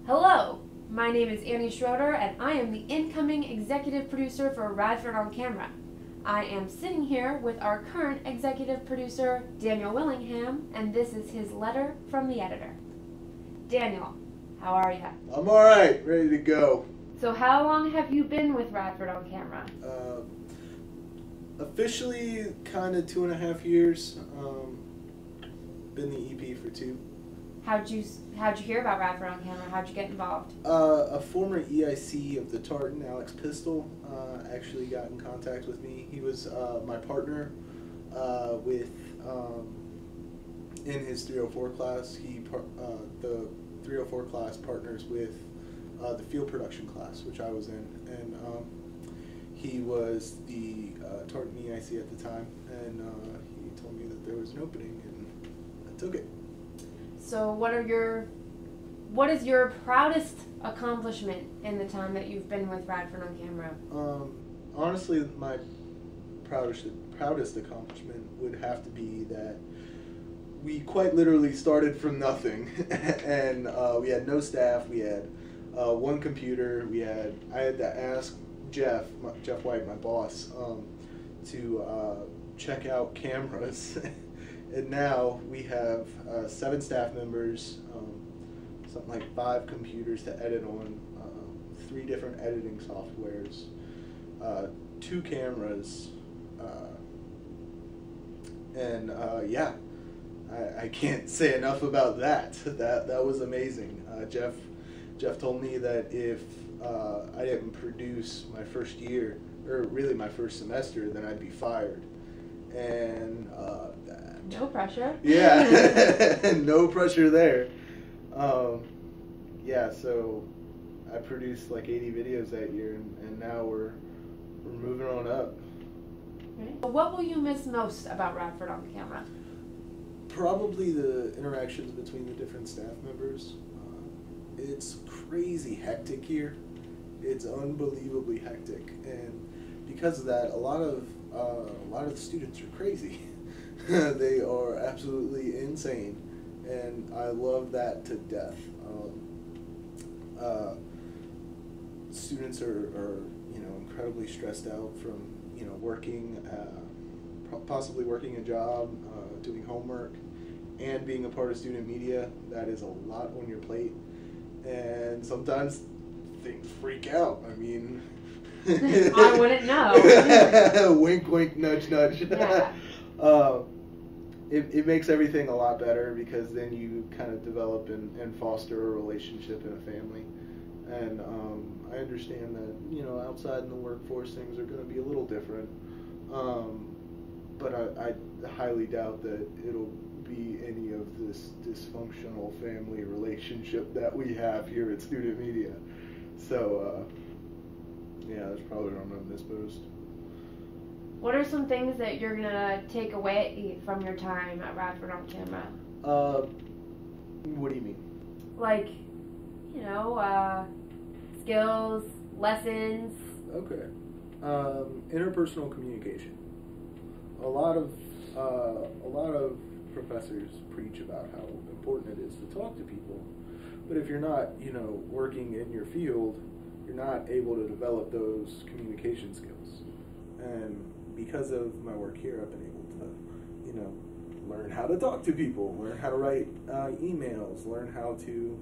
Hello, my name is Annie Schroeder and I am the incoming executive producer for Radford On Camera. I am sitting here with our current executive producer, Daniel Willingham, and this is his letter from the editor. Daniel, how are you? I'm alright, ready to go. So how long have you been with Radford On Camera? Officially, kind of 2.5 years. Been the EP for 2. How'd you hear about Radford On Camera? How'd you get involved? A former EIC of the Tartan, Alex Pistol, actually got in contact with me. He was my partner in his 304 class. The 304 class partners with the field production class, which I was in, and he was the Tartan EIC at the time, and he told me that there was an opening, and I took it. So what is your proudest accomplishment in the time that you've been with Radford On Camera? Honestly, my proudest accomplishment would have to be that we quite literally started from nothing, and we had no staff. We had one computer. I had to ask Jeff White, my boss, to check out cameras. And now we have 7 staff members, something like 5 computers to edit on, 3 different editing softwares, 2 cameras, and yeah, I can't say enough about that. That was amazing. Jeff told me that if I didn't produce my first year, or really my first semester, then I'd be fired. And no pressure. Yeah, no pressure there. Yeah, so I produced like 80 videos that year, and now we're moving on up. Right. What will you miss most about Radford On Camera? Probably the interactions between the different staff members. It's crazy hectic here. It's unbelievably hectic, and because of that, a lot of the students are crazy. They are absolutely insane, and I love that to death. Students are incredibly stressed out from working, possibly working a job, doing homework, and being a part of student media. That is a lot on your plate, and sometimes things freak out. I mean, I wouldn't know. Wink, wink, nudge, nudge. Yeah. It makes everything a lot better, because then you kind of develop and foster a relationship in a family. And I understand that outside in the workforce things are going to be a little different, but I highly doubt that it'll be any of this dysfunctional family relationship that we have here at Student Media. So yeah, that's probably what I'm going to miss most. What are some things that you're going to take away from your time at Radford On Camera? What do you mean? Like, skills, lessons. Okay. Interpersonal communication. A lot of professors preach about how important it is to talk to people, but if you're not, working in your field, you're not able to develop those communication skills. And because of my work here, I've been able to, learn how to talk to people, learn how to write emails, learn how to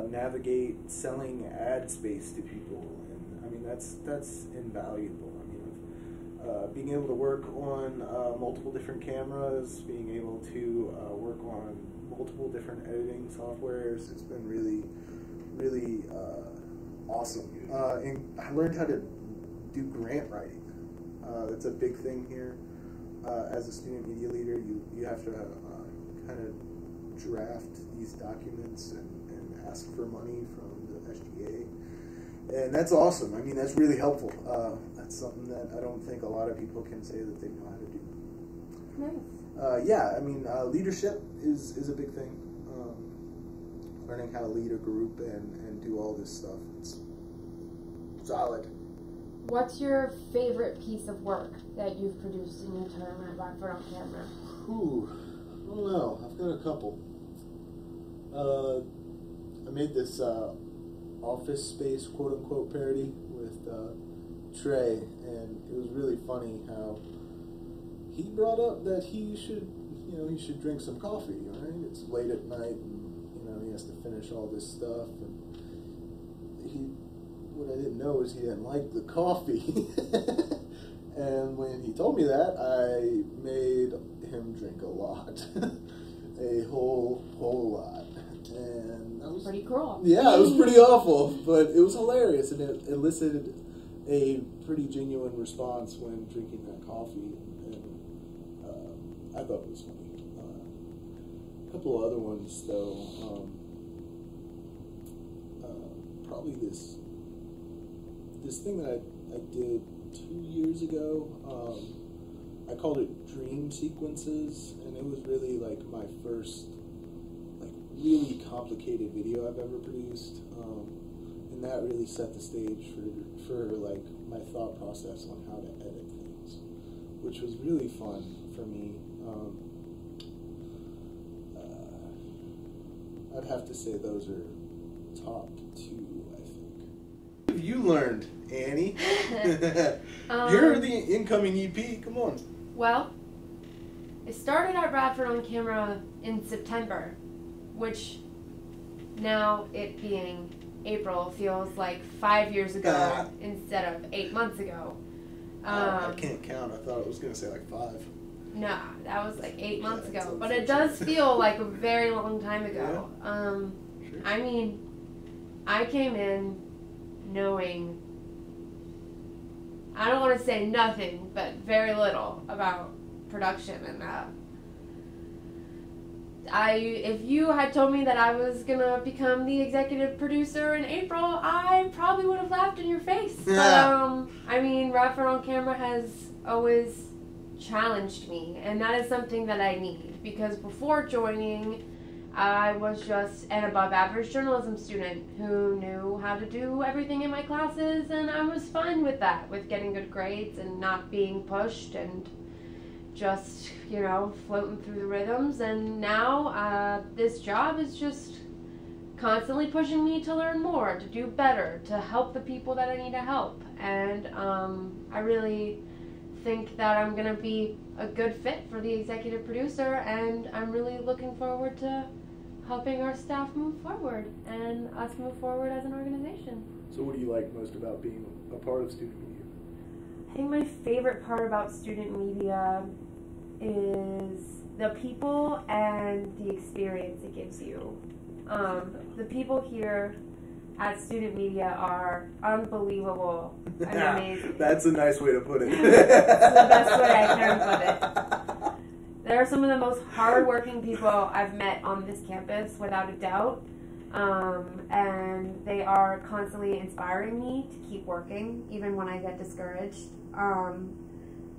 navigate selling ad space to people, and I mean that's invaluable. I mean, being able to work on multiple different cameras, being able to work on multiple different editing softwares, it's been really, really awesome. And I learned how to do grant writing. That's a big thing here. As a student media leader, you have to kind of draft these documents and ask for money from the SGA, and that's awesome. I mean, that's really helpful. That's something that I don't think a lot of people can say that they know how to do. Nice. Yeah, I mean, leadership is a big thing. Learning how to lead a group and do all this stuff. It's solid. What's your favorite piece of work that you've produced in your time at Radford On Camera? I don't know. I've got a couple. I made this Office Space quote-unquote parody with Trey, and it was really funny how he brought up that he should drink some coffee, right? It's late at night, and he has to finish all this stuff, and what I didn't know is he didn't like the coffee. And when he told me that, I made him drink a lot. A whole lot. And that was pretty cruel. Yeah, it was pretty awful, but it was hilarious, and it elicited a pretty genuine response when drinking that coffee, and I thought it was funny. A couple of other ones, though. Probably this thing that I did 2 years ago. I called it Dream Sequences, and it was really like my first really complicated video I've ever produced, and that really set the stage for like my thought process on how to edit things, which was really fun for me. I'd have to say those are top two, I think. What have you learned, Annie? You're the incoming EP, come on. Well, it started at Radford On Camera in September, which now, it being April, feels like 5 years ago instead of 8 months ago. I can't count. I thought it was going to say like 5. No, that was like 8 months ago. But it does feel like a very long time ago. Yeah. Sure. I mean, I came in knowing, I don't want to say nothing, but very little about production, and if you had told me that I was gonna become the executive producer in April, I probably would have laughed in your face. But I mean, Radford On Camera has always challenged me, and that is something that I need, because before joining, I was just an above average journalism student who knew how to do everything in my classes, and I was fine with that, with getting good grades and not being pushed and just, floating through the rhythms. And now this job is just constantly pushing me to learn more, to do better, to help the people that I need to help. And I really think that I'm going to be a good fit for the executive producer, and I'm really looking forward to helping our staff move forward and us move forward as an organization. So what do you like most about being a part of student media? I think my favorite part about student media is the people and the experience it gives you. The people here at student media are unbelievable and amazing. That's a nice way to put it. That's the best way I can put it. They're some of the most hardworking people I've met on this campus, without a doubt. And they are constantly inspiring me to keep working, even when I get discouraged.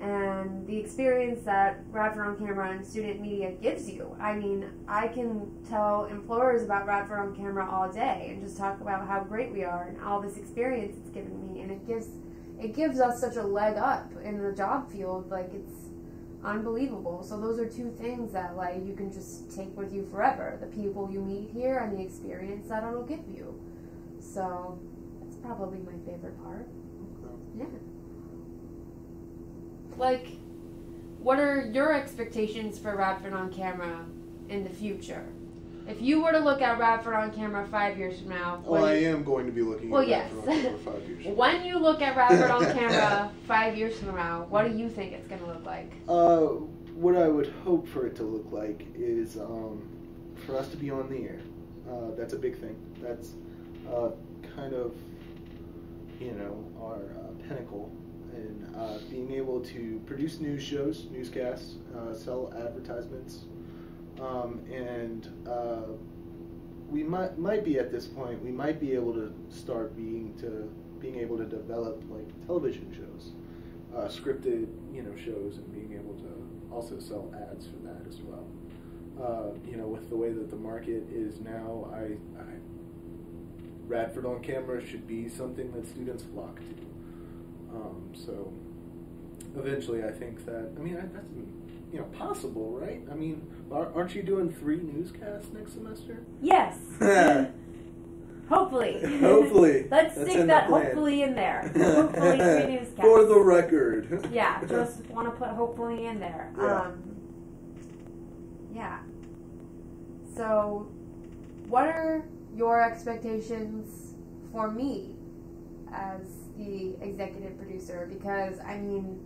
And the experience that Radford On Camera and student media gives you. I mean, I can tell employers about Radford On Camera all day and just talk about how great we are and all this experience it's given me, and it gives us such a leg up in the job field. Like, it's unbelievable. So those are two things that you can just take with you forever: the people you meet here and the experience that it'll give you. So that's probably my favorite part. Yeah. What are your expectations for Radford On Camera in the future? If you were to look at Radford On Camera 5 years from now... I am going to be looking at Radford On Camera 5 years from now. When you look at Radford On Camera 5 years from now, what do you think it's going to look like? What I would hope for it to look like is for us to be on the air. That's a big thing. That's kind of, our pinnacle. And being able to produce news shows, newscasts, sell advertisements, and we might be at this point. We might be able to start being able to develop television shows, scripted shows, and being able to also sell ads for that as well. With the way that the market is now, Radford On Camera should be something that students flock to. So eventually, I think that, that's possible, right? Aren't you doing 3 newscasts next semester? Yes. Hopefully. Hopefully. Let's stick that hopefully in there. Hopefully for Newscast. For the record. Yeah, just want to put hopefully in there. Yeah. Yeah. So, what are your expectations for me as the executive producer? Because, I mean,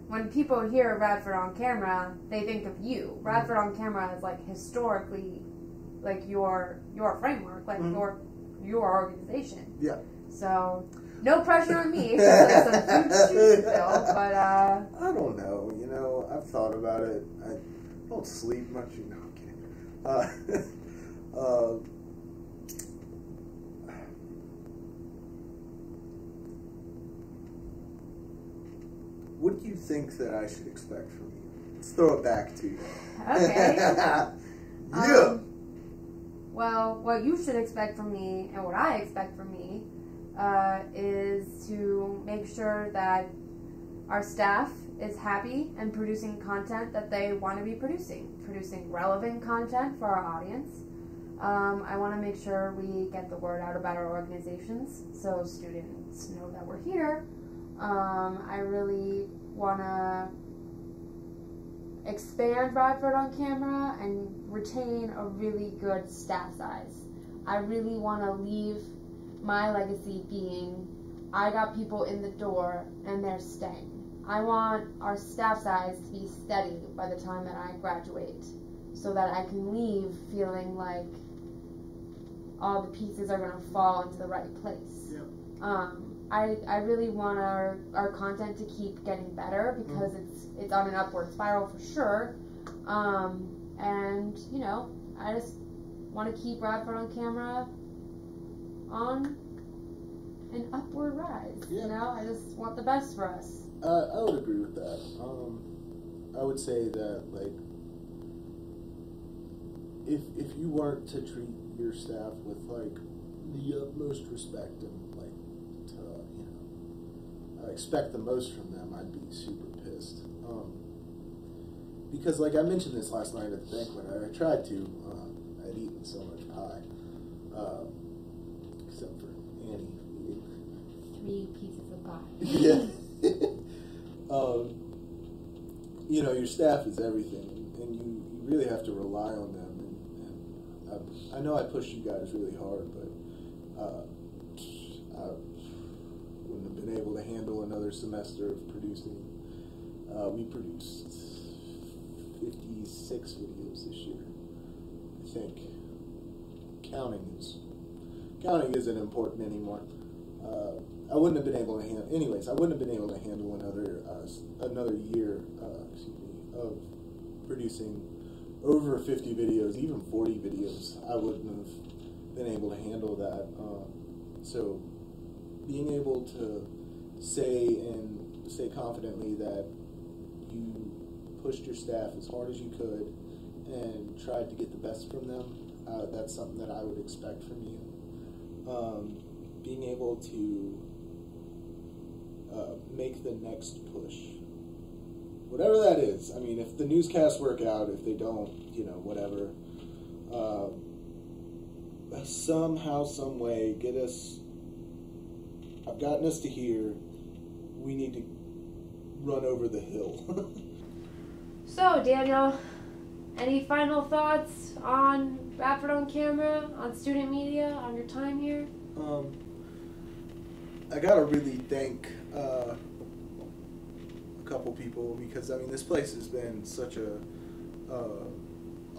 when people hear Radford On Camera, they think of you. Radford On Camera is, like, historically, like, your framework, like, your organization. Yeah. So, no pressure on me, because there's some huge shoes to fill, but, I don't know, you know, I've thought about it. I don't sleep much, you know, I'm kidding. What do you think that I should expect from you? Let's throw it back to you. Okay. Yeah. Well, what you should expect from me, and what I expect from me, is to make sure that our staff is happy and producing content that they want to be producing relevant content for our audience. I want to make sure we get the word out about our organizations so students know that we're here. I really want to expand Radford On Camera and retain a really good staff size. I really want to leave my legacy being I got people in the door and they're staying. I want our staff size to be steady by the time that I graduate so that I can leave feeling like all the pieces are going to fall into the right place. Yep. I really want our content to keep getting better because it's on an upward spiral for sure. And, you know, I just want to keep Radford On Camera on an upward rise. Yeah. You know, I just want the best for us. I would agree with that. I would say that, like, if you weren't to treat your staff with, like, the utmost respect and, like, to, you know, expect the most from them, I'd be super pissed. Because, like, I mentioned this last night at the banquet, I tried to. I'd eaten so much pie, except for Annie eating 3 pieces of pie. Yeah. You know, your staff is everything, and you really have to rely on them. And I know I pushed you guys really hard, but I wouldn't have been able to handle another semester of producing. We produced 56 videos this year, I think. Counting isn't important anymore. I wouldn't have been able to handle. Anyways, I wouldn't have been able to handle another year, of producing over 50 videos, even 40 videos. I wouldn't have been able to handle that. So, being able to say confidently that you pushed your staff as hard as you could and tried to get the best from them, that's something that I would expect from you. Being able to make the next push, whatever that is. I mean, if the newscasts work out, if they don't, you know, whatever. Somehow, some way, I've gotten us to here. We need to run over the hill. So, Daniel, any final thoughts on Radford On Camera, on student media, on your time here? I gotta really thank a couple people because, I mean, this place has been such a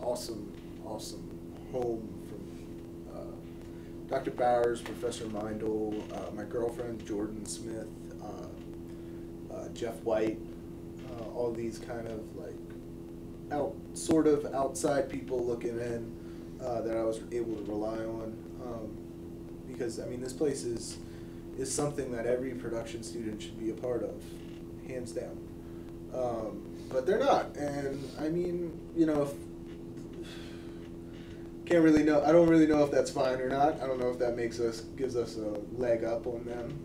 awesome home. From Dr. Bowers, Professor Mindel, my girlfriend Jordan Smith, Jeff White, all these kind of like sort of outside people looking in that I was able to rely on, because, I mean, this place is something that every production student should be a part of, hands down. But they're not, and I mean, you know, I don't really know if that's fine or not. I don't know if that gives us a leg up on them.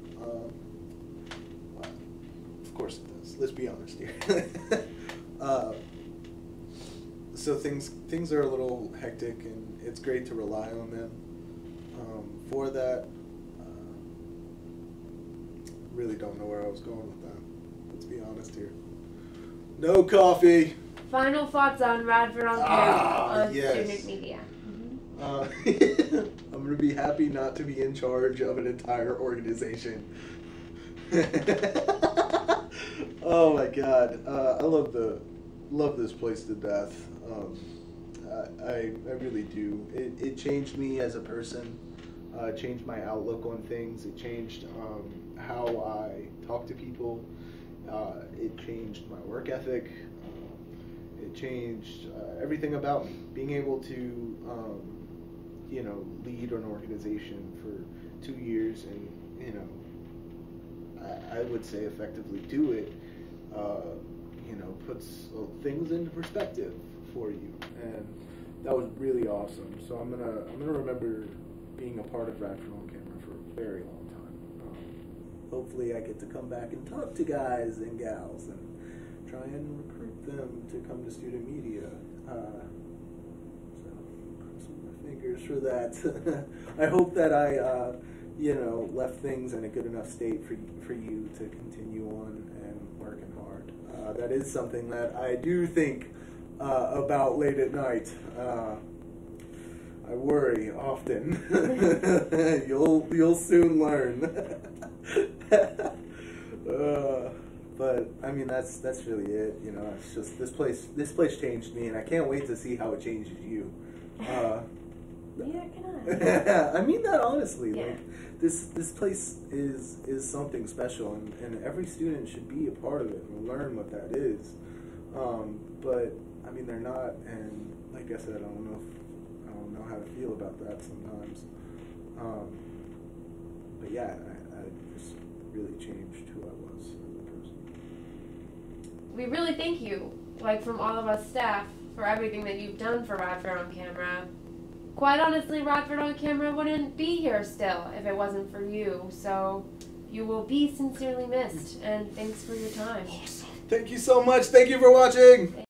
Of course it does. Let's be honest here. So things are a little hectic, and it's great to rely on them. for that. Really don't know where I was going with that. Let's be honest here. No coffee. Final thoughts on Radford on Camera on student media. I'm going to be happy not to be in charge of an entire organization. Oh my God, I love this place to death. I really do. It changed me as a person. It changed my outlook on things. It changed how I talk to people. It changed my work ethic. It changed everything about me. Being able to, lead an organization for 2 years and, I would say effectively do it, puts things into perspective for you. And that was really awesome. So I'm gonna remember being a part of Radford On Camera for a very long time. Hopefully I get to come back and talk to guys and gals and try and recruit them to come to student media. So crossing my fingers for that. I hope that I left things in a good enough state for you to continue on and working hard. That is something that I do think about late at night. I worry often. You'll soon learn. But I mean that's really it. It's just this place changed me, and I can't wait to see how it changes you. Neither can I. I mean that honestly. Yeah. Like this place is something special, and every student should be a part of it and learn what that is. But I mean they're not, and like I said, I don't know how to feel about that sometimes. But yeah, I just really changed who I was as a person. We really thank you, from all of us staff, for everything that you've done for Radford On Camera. Quite honestly, Radford On Camera wouldn't be here still if it wasn't for you. So you will be sincerely missed, and thanks for your time. Awesome. Thank you so much. Thank you for watching.